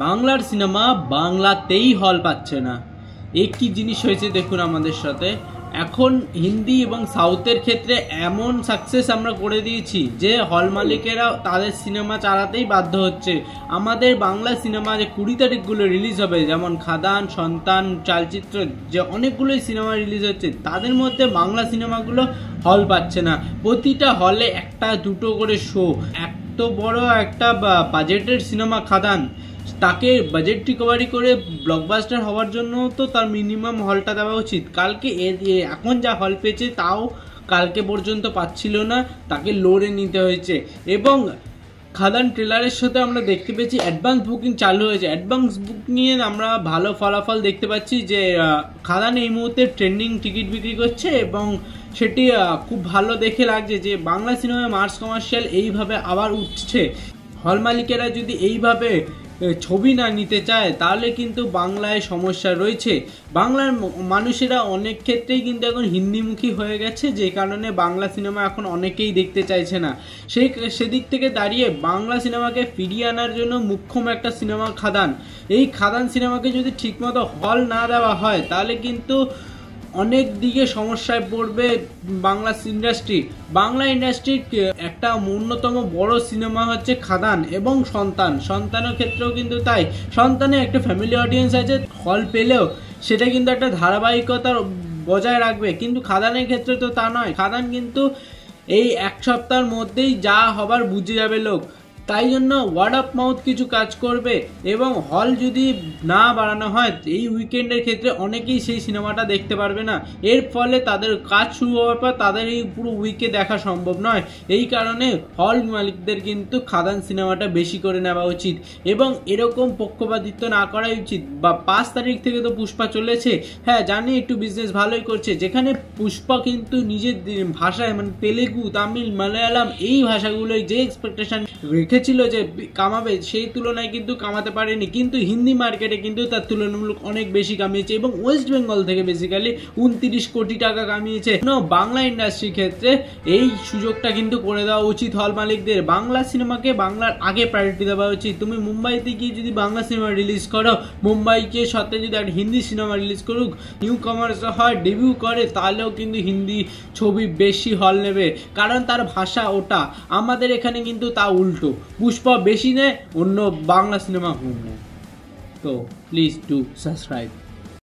বাংলার সিনেমা বাংলাতেই হল পাচ্ছে না। কি জিনিস হয়েছে দেখুন আমাদের সাথে। এখন হিন্দি এবং সাউথের ক্ষেত্রে এমন সাকসেস আমরা করে দিয়েছি যে হল মালিকেরা তাদের সিনেমা চালাতেই বাধ্য হচ্ছে। আমাদের বাংলা সিনেমা যে 20 তারিখগুলো রিলিজ হবে, যেমন খাদান, সন্তান, চালচিত্র, যে অনেকগুলোই সিনেমা রিলিজ হচ্ছে, তাদের মধ্যে বাংলা সিনেমাগুলো হল পাচ্ছে না। প্রতিটা হলে একটা দুটো করে শো। এত বড় একটা বাজেটের সিনেমা খাদান, তাকে বাজেট রিকভারি করে ব্লকবাস্টার হওয়ার জন্য তো তার মিনিমাম হলটা দেওয়া উচিত। কালকে এখন যা হল পেয়েছে তাও কালকে পর্যন্ত পাচ্ছিল না, তাকে লোরে নিতে হয়েছে। এবং খাদান ট্রেলারের সাথে আমরা দেখতে পেয়েছি অ্যাডভান্স বুকিং চালু হয়েছে। অ্যাডভান্স বুক নিয়ে আমরা ভালো ফলাফল দেখতে পাচ্ছি যে খাদান এই মুহূর্তে ট্রেন্ডিং টিকিট বিক্রি করছে এবং সেটি খুব ভালো দেখে লাগছে যে বাংলা সিনেমায় মাস কমার্শিয়াল এইভাবে আবার উঠছে। হল মালিকেরা যদি এইভাবে ছবি না নিতে চায় তাহলে কিন্তু বাংলায় সমস্যা রয়েছে। বাংলার মানুষেরা অনেক ক্ষেত্রেই কিন্তু এখন হিন্দিমুখী হয়ে গেছে, যে কারণে বাংলা সিনেমা এখন অনেকেই দেখতে চাইছে না। সেদিক থেকে দাঁড়িয়ে বাংলা সিনেমাকে ফিরিয়ে আনার জন্য মুখ্যম একটা সিনেমা খাদান। এই খাদান সিনেমাকে যদি ঠিকমতো হল না দেওয়া হয় তাহলে কিন্তু অনেক দিকে সমস্যায় পড়বে বাংলা ইন্ডাস্ট্রি। বাংলা ইন্ডাস্ট্রির একটা অন্যতম বড় সিনেমা হচ্ছে খাদান এবং সন্তানের ক্ষেত্রেও কিন্তু তাই। সন্তানে একটা ফ্যামিলি অডিয়েন্স আছে, হল পেলেও সেটা কিন্তু একটা ধারাবাহিকতা বজায় রাখবে, কিন্তু খাদানের ক্ষেত্রে তো তা নয়। খাদান কিন্তু এই এক সপ্তাহের মধ্যেই যা হবার বুঝে যাবে লোক। তাই জন্য ওয়ার্ড অফ মাউথ কিছু কাজ করবে এবং হল যদি না বাড়ানো হয় এই উইকেন্ডের ক্ষেত্রে অনেকেই সেই সিনেমাটা দেখতে পারবে না। এর ফলে তাদের কাজ শুরু হওয়ার পর তাদের এই পুরো উইকে দেখা সম্ভব নয়। এই কারণে হল মালিকদের কিন্তু খাদান সিনেমাটা বেশি করে নেওয়া উচিত এবং এরকম পক্ষপাতিত্ব না করাই উচিত। বা 5 তারিখ থেকে তো পুষ্পা চলেছে, হ্যাঁ জানি একটু বিজনেস ভালোই করছে, যেখানে পুষ্পা কিন্তু নিজের ভাষায় মানে তেলেগু, তামিল, মালায়ালাম এই ভাষাগুলোই যে এক্সপেকটেশন ছিল যে কামাবে সেই তুলনায় কিন্তু কামাতে পারেনি, কিন্তু হিন্দি মার্কেটে কিন্তু তার তুলনামূলক অনেক বেশি কামিয়েছে এবং ওয়েস্ট বেঙ্গল থেকে বেসিক্যালি 29 কোটি টাকা কামিয়েছে। বাংলা ইন্ডাস্ট্রির ক্ষেত্রে এই সুযোগটা কিন্তু করে দেওয়া উচিত হল মালিকদের। বাংলা সিনেমাকে বাংলার আগে প্রায়োরিটি দেওয়া উচিত। তুমি মুম্বাইতে গিয়ে যদি বাংলা সিনেমা রিলিজ করো, মুম্বাইকে সাথে যদি একটা হিন্দি সিনেমা রিলিজ করুক, নিউ কমার্স হয়, ডেবিউ করে, তাহলেও কিন্তু হিন্দি ছবি বেশি হল নেবে, কারণ তার ভাষা ওটা। আমাদের এখানে কিন্তু তা উল্টো, পুষ্পা বেশি নেয়, অন্য বাংলা সিনেমা কম নেয়। তো প্লিজ ডু সাবস্ক্রাইব।